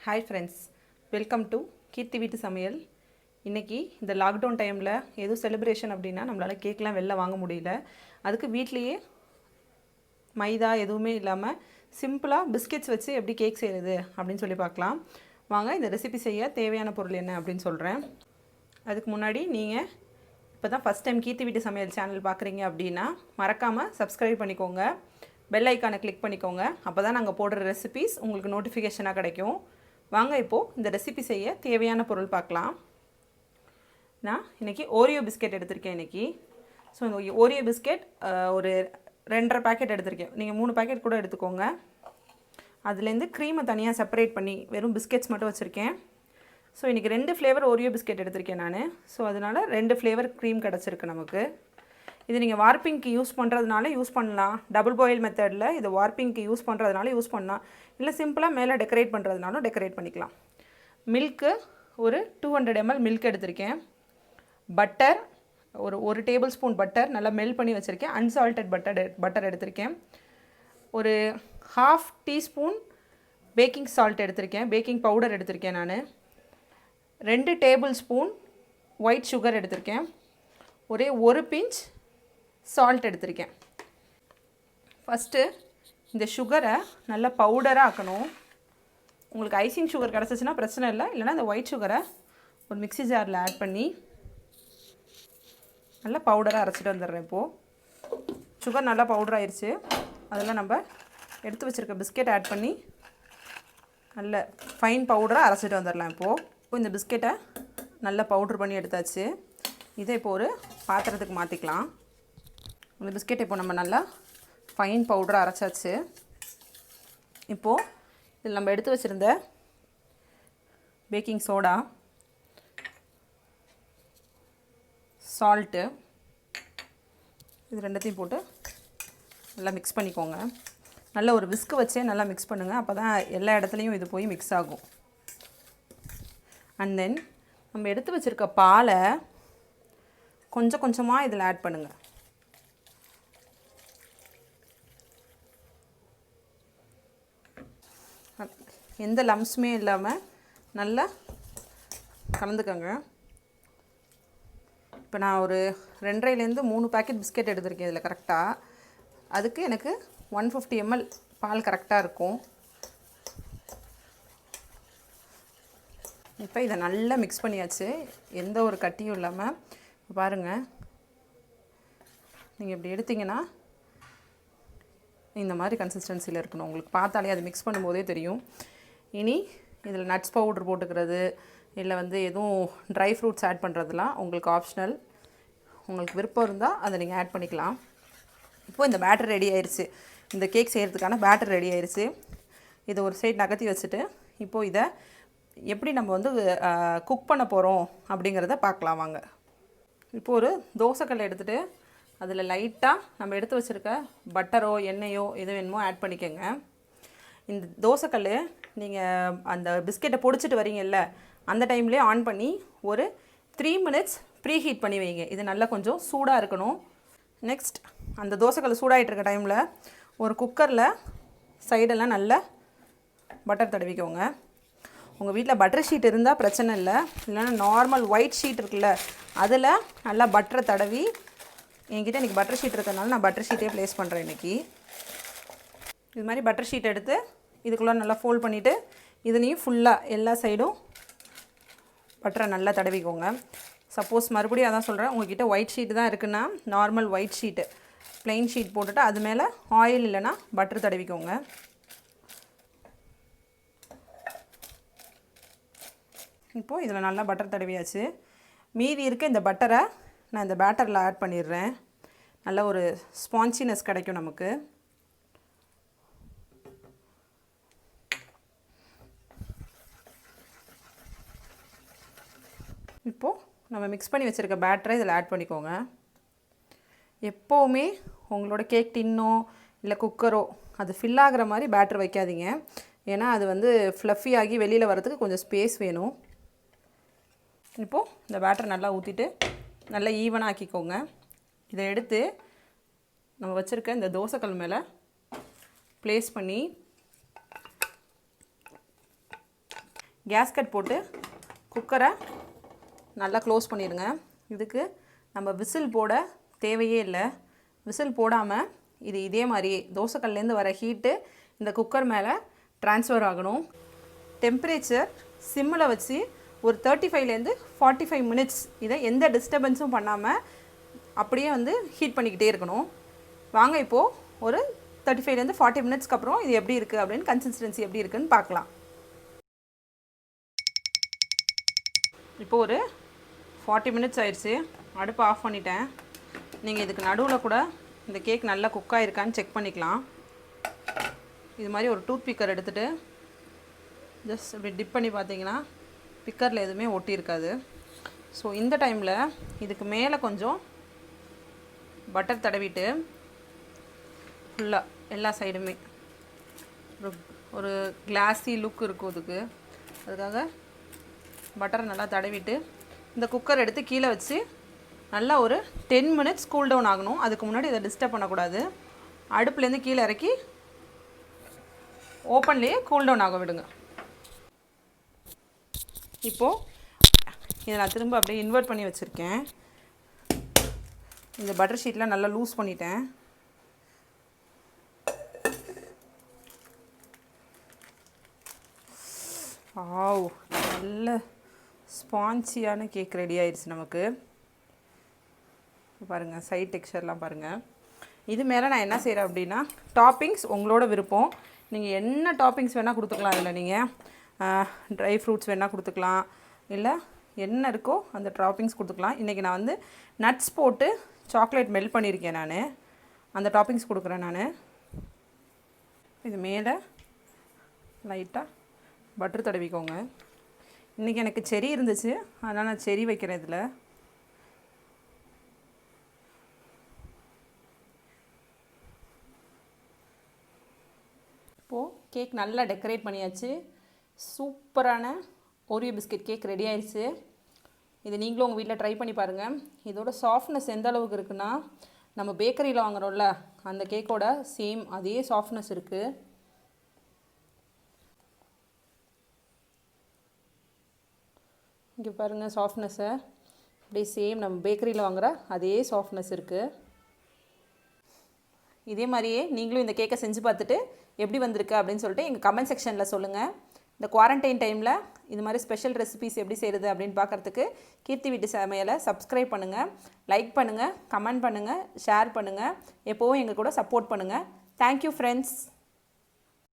Hi friends, welcome to கீர்த்தி வீட்டு சமையல். இன்னைக்கு இந்த லாக்டவுன் டைமில் ஏதோ செலிப்ரேஷன் அப்படின்னா நம்மளால் கேக்லாம் வெளில வாங்க முடியல. அதுக்கு வீட்லேயே மைதா எதுவுமே இல்லாமல் சிம்பிளாக பிஸ்கெட்ஸ் வச்சு எப்படி கேக் செய்கிறது அப்படின்னு சொல்லி பார்க்கலாம். வாங்க இந்த ரெசிபி செய்ய தேவையான பொருள் என்ன அப்படின்னு சொல்கிறேன். அதுக்கு முன்னாடி நீங்கள் இப்போ தான் ஃபஸ்ட் டைம் கீர்த்தி வீட்டு சமையல் சேனல் பார்க்குறீங்க அப்படின்னா மறக்காமல் சப்ஸ்கிரைப் பண்ணிக்கோங்க, பெல் ஐக்கானை கிளிக் பண்ணிக்கோங்க. அப்போ தான் நாங்கள் போடுற ரெசிபீஸ் உங்களுக்கு நோட்டிஃபிகேஷனாக கிடைக்கும். வாங்க இப்போது இந்த ரெசிபி செய்ய தேவையான பொருள் பார்க்கலாம். நான் இன்றைக்கி ஓரியோ பிஸ்கெட் எடுத்திருக்கேன் இன்றைக்கி. ஸோ இந்த ஓரியோ பிஸ்கெட் ஒரு 2.5 பேக்கெட் எடுத்திருக்கேன். நீங்கள் 3 பேக்கெட் கூட எடுத்துக்கோங்க. அதுலேருந்து க்ரீமை தனியாக செப்பரேட் பண்ணி வெறும் பிஸ்கெட்ஸ் மட்டும் வச்சுருக்கேன். ஸோ இன்றைக்கி 2 ஃப்ளேவர் ஓரியோ பிஸ்கெட் எடுத்திருக்கேன் நான். ஸோ அதனால் 2 ஃப்ளேவர் க்ரீம் கிடச்சிருக்கு நமக்கு. இது நீங்கள் வார்ப்பிங்க்கு யூஸ் பண்ணுறதுனால யூஸ் பண்ணலாம். டபுள் பாயில் மெத்தடில் இது வார்ப்பிங்க்கு யூஸ் பண்ணுறதுனால யூஸ் பண்ணலாம். இல்லை சிம்பிளாக மேலே டெக்கரேட் பண்ணுறதுனாலும் டெக்கரேட் பண்ணிக்கலாம். மில்க்கு ஒரு 200 ml மில்க் எடுத்திருக்கேன். பட்டர் ஒரு டேபிள் ஸ்பூன் பட்டர் நல்லா மெல்ட் பண்ணி வச்சுருக்கேன். அன்சால்டட் பட்டர் எடுத்திருக்கேன். ஒரு 1/2 டீஸ்பூன் பேக்கிங் சால்ட் எடுத்திருக்கேன். பேக்கிங் பவுடர் எடுத்திருக்கேன் நான். 2 டேபிள் ஸ்பூன் ஒயிட் சுகர் எடுத்திருக்கேன். ஒரே 1 பிஞ்ச் சால்ட் எடுத்திருக்கேன். ஃபஸ்ட்டு இந்த சுகரை நல்லா பவுடராக ஆக்கணும். உங்களுக்கு ஐசிங் சுகர் கிடச்சிச்சின்னா பிரச்சனை இல்லை. இல்லைனா இந்த ஒயிட் சுகரை ஒரு மிக்ஸி ஜாரில் ஆட் பண்ணி நல்லா பவுடராக அரைச்சிட்டு வந்துடுறேன். இப்போது சுகர் நல்லா பவுடர் ஆயிடுச்சு. அதில் நம்ம எடுத்து வச்சுருக்க பிஸ்கெட் ஆட் பண்ணி நல்ல ஃபைன் பவுடராக அரைச்சிட்டு வந்துடலாம். இப்போது இந்த பிஸ்கெட்டை நல்லா பவுட்ரு பண்ணி எடுத்தாச்சு. இதை இப்போ ஒரு பாத்திரத்துக்கு மாற்றிக்கலாம். இந்த பிஸ்கெட் இப்போ நம்ம நல்லா ஃபைன் பவுடராக அரைச்சாச்சு. இப்போது இதில் நம்ம எடுத்து வச்சுருந்த பேக்கிங் சோடா, சால்ட்டு, இது ரெண்டுத்தையும் போட்டு நல்லா மிக்ஸ் பண்ணிக்கோங்க. நல்ல ஒரு விஸ்க் வச்சே நல்லா மிக்ஸ் பண்ணுங்கள். அப்போ தான் எல்லா இடத்துலையும் இது போய் மிக்ஸ் ஆகும். அண்ட் தென் நம்ம எடுத்து வச்சுருக்க பாலை கொஞ்சம் கொஞ்சமாக இதில் ஆட் பண்ணுங்கள். எந்த லம்ஸுமே இல்லாமல் நல்லா கலந்துக்கோங்க. இப்போ நான் ஒரு 2.5லேருந்து 3 பேக்கெட் பிஸ்கெட் எடுத்திருக்கேன். இதில் கரெக்டாக அதுக்கு எனக்கு 150 ml பால் கரெக்டாக இருக்கும். இப்போ இதை நல்லா மிக்ஸ் பண்ணியாச்சு. எந்த ஒரு கட்டியும் இல்லாமல். பாருங்கள், நீங்கள் இப்படி எடுத்திங்கன்னா இந்த மாதிரி கன்சிஸ்டன்சியில் இருக்கணும். உங்களுக்கு பார்த்தாலே அது மிக்ஸ் பண்ணும்போதே தெரியும். இனி இதில் நட்ஸ் பவுடர் போட்டுக்கிறது இல்லை எதுவும் ட்ரை ஃப்ரூட்ஸ் ஆட் பண்ணுறதுலாம் உங்களுக்கு ஆப்ஷனல். உங்களுக்கு விருப்பம் இருந்தால் அதை நீங்கள் ஆட் பண்ணிக்கலாம். இப்போது இந்த பேட்டர் ரெடி ஆயிடுச்சு. இந்த கேக் செய்கிறதுக்கான பேட்டர் ரெடி ஆயிடுச்சு. இதை ஒரு சைடு நகர்த்தி வச்சுட்டு இப்போது இதை எப்படி நம்ம குக் பண்ண போகிறோம் அப்படிங்கிறத பார்க்கலாம் வாங்க. இப்போது ஒரு தோசைக்கல் எடுத்துகிட்டு அதில் லைட்டாக நம்ம எடுத்து வச்சுருக்க பட்டரோ எண்ணெயோ எது வேணுமோ ஆட் பண்ணிக்கோங்க. இந்த தோசைக்கல் நீங்கள் அந்த பிஸ்கெட்டை பொடிச்சிட்டு வரீங்கல்ல, அந்த டைம்லேயே ஆன் பண்ணி ஒரு 3 minutes ப்ரீ ஹீட் பண்ணி வைங்க. இது நல்லா கொஞ்சம் சூடாக இருக்கணும். நெக்ஸ்ட் அந்த தோசைக்கல் சூடாகிட்டு இருக்க டைமில் ஒரு குக்கரில் சைடெல்லாம் நல்லா பட்டர் தடவிக்கோங்க. உங்கள் வீட்டில் பட்டர் ஷீட் இருந்தால் பிரச்சனை இல்லை. இல்லைன்னா நார்மல் ஒயிட் ஷீட் இருக்குல்ல, அதில் நல்லா பட்டரை தடவி, என்கிட்ட இன்றைக்கி பட்டர் ஷீட் இருக்கிறதுனால நான் பட்டர் ஷீட்டே ப்ளேஸ் பண்ணுறேன் இன்றைக்கி. இது மாதிரி பட்டர் ஷீட் எடுத்து இதுக்குள்ளே நல்லா ஃபோல்ட் பண்ணிவிட்டு இதுலேயும் ஃபுல்லாக எல்லா சைடும் பட்டரை நல்லா தடவிக்கோங்க. சப்போஸ் மறுபடியும் அதான் சொல்கிறேன், உங்கள்கிட்ட ஒயிட் ஷீட்டு தான் இருக்குன்னா normal white sheet plain sheet போட்டுட்டு அது மேலே ஆயில் இல்லைன்னா பட்டர் தடவிக்கோங்க. இப்போது இதில் நல்லா பட்டர் தடவியாச்சு. மீதி இருக்க இந்த பட்டரை நான் இந்த பேட்டரில் ஆட் பண்ணிடுறேன். நல்ல ஒரு ஸ்பான்சினஸ் கிடைக்கும் நமக்கு. இப்போது நம்ம மிக்ஸ் பண்ணி வச்சுருக்க பேட்டரை இதில் ஆட் பண்ணிக்கோங்க. எப்போவுமே உங்களோட கேக் டின்னோ இல்லை குக்கரோ அது ஃபில் ஆகிற மாதிரி பேட்டர் வைக்காதீங்க. ஏன்னா அது ஃப்ளஃபி ஆகி வெளியில் வரதுக்கு கொஞ்சம் ஸ்பேஸ் வேணும். இப்போது இந்த பேட்டர் நல்லா ஊற்றிட்டு நல்லா ஈவனாக ஆக்கிக்கோங்க. இதை எடுத்து நம்ம வச்சுருக்க இந்த தோசைக்கல் மேலே ப்ளேஸ் பண்ணி கேஸ்கட் போட்டு குக்கரை நல்லா க்ளோஸ் பண்ணிடுங்க. இதுக்கு நம்ம விசில் போட தேவையே இல்லை. விசில் போடாமல் இது இதே மாதிரியே தோசைக்கல்லேருந்து வர ஹீட்டு இந்த குக்கர் மேலே ட்ரான்ஸ்ஃபர் ஆகணும். டெம்பரேச்சர் சிம்மில் வச்சு ஒரு 35லேருந்து 45 மினிட்ஸ் இதை எந்த டிஸ்டர்பன்ஸும் பண்ணாமல் அப்படியே ஹீட் பண்ணிக்கிட்டே இருக்கணும். வாங்க இப்போது ஒரு 35லேருந்து 40 மினிட்ஸ்க்கு அப்புறம் இது எப்படி இருக்குது அப்படின்னு கன்சிஸ்டன்சி எப்படி இருக்குதுன்னு பார்க்கலாம். இப்போது ஒரு 40 மினிட்ஸ் ஆயிடுச்சு. அடுப்பு ஆஃப் பண்ணிட்டேன். நீங்கள் இதுக்கு நடுவில் கூட இந்த கேக் நல்லா குக் ஆகிருக்கான்னு செக் பண்ணிக்கலாம். இது மாதிரி ஒரு டூத் பிக்கர் எடுத்துகிட்டு ஜஸ்ட் இப்படி டிப் பண்ணி பார்த்தீங்கன்னா பிக்கரில் எதுவுமே ஒட்டி இருக்காது. ஸோ இந்த டைமில் இதுக்கு மேலே கொஞ்சம் பட்டர் தடவிட்டு ஃபுல்லாக எல்லா சைடுமே ஒரு கிளாஸி லுக் இருக்கும் இதுக்கு. அதுக்காக பட்டரை நல்லா தடவிட்டு இந்த குக்கர் எடுத்து கீழே வச்சு நல்லா ஒரு 10 மினிட்ஸ் கூல் டவுன் ஆகணும். அதுக்கு முன்னாடி இதை டிஸ்டர்ப் பண்ணக்கூடாது. அடுப்புலேருந்து கீழே இறக்கி ஓப்பன்லேயே கூல் டவுன் ஆக விடுங்க. இப்போது இதை நான் திரும்ப அப்படியே இன்வெர்ட் பண்ணி வச்சுருக்கேன். இந்த பட்டர் ஷீட்லாம் நல்லா லூஸ் பண்ணிட்டேன். ஆவ், நல்ல ஸ்பான்சியான கேக் ரெடி ஆயிடுச்சு நமக்கு. பாருங்கள், சைட் டெக்ஸ்சர்லாம் பாருங்கள். இது மேலே நான் என்ன செய்கிறேன் அப்படின்னா டாப்பிங்ஸ் உங்களோட விருப்பம். நீங்கள் என்ன டாப்பிங்ஸ் வேணால் கொடுத்துக்கலாம். இதில் நீங்கள் ட்ரை ஃப்ரூட்ஸ் வேணால் கொடுத்துக்கலாம், இல்லை என்ன இருக்கோ அந்த டாப்பிங்ஸ் கொடுத்துக்கலாம். இன்றைக்கி நான் நட்ஸ் போட்டு சாக்லேட் மெல்ட் பண்ணியிருக்கேன். நான் அந்த டாப்பிங்ஸ் கொடுக்குறேன். நான் இது மேலே லைட்டாக பட்டர் தடவிக்கோங்க. இன்றைக்கி எனக்கு செரி இருந்துச்சு, அதனால் நான் செரி வைக்கிறேன் இதில். இப்போது கேக் நல்லா டெக்கரேட் பண்ணியாச்சு. சூப்பரான ஓரியோ பிஸ்கெட் கேக் ரெடி ஆயிடுச்சு. இதை நீங்களும் உங்கள் வீட்டில் ட்ரை பண்ணி பாருங்கள். இதோட சாஃப்ட்னஸ் எந்த அளவுக்கு இருக்குன்னா நம்ம பேக்கரியில் வாங்குகிறோம்ல அந்த கேக்கோட சேம் அதே சாஃப்ட்னஸ் இருக்குது. இங்கே பாருங்கள் சாஃப்ட்னஸ்ஸை, அப்படியே சேம் நம்ம பேக்கரியில் வாங்குகிற அதே சாஃப்ட்னஸ் இருக்குது. இதே மாதிரியே நீங்களும் இந்த கேக்கை செஞ்சு பார்த்துட்டு எப்படி வந்திருக்கு அப்படின்னு சொல்லிட்டு எங்கள் கமெண்ட் செக்ஷனில் சொல்லுங்கள். இந்த குவாரண்டைன் டைமில் இது மாதிரி ஸ்பெஷல் ரெசிபிஸ் எப்படி செய்கிறது அப்படின்னு பார்க்குறதுக்கு கீர்த்தி வீட்டு சமையலை சப்ஸ்கிரைப் பண்ணுங்கள், லைக் பண்ணுங்கள், கமெண்ட் பண்ணுங்கள், ஷேர் பண்ணுங்கள். எப்போவும் எங்கள் கூட சப்போர்ட் பண்ணுங்கள். Thank you friends.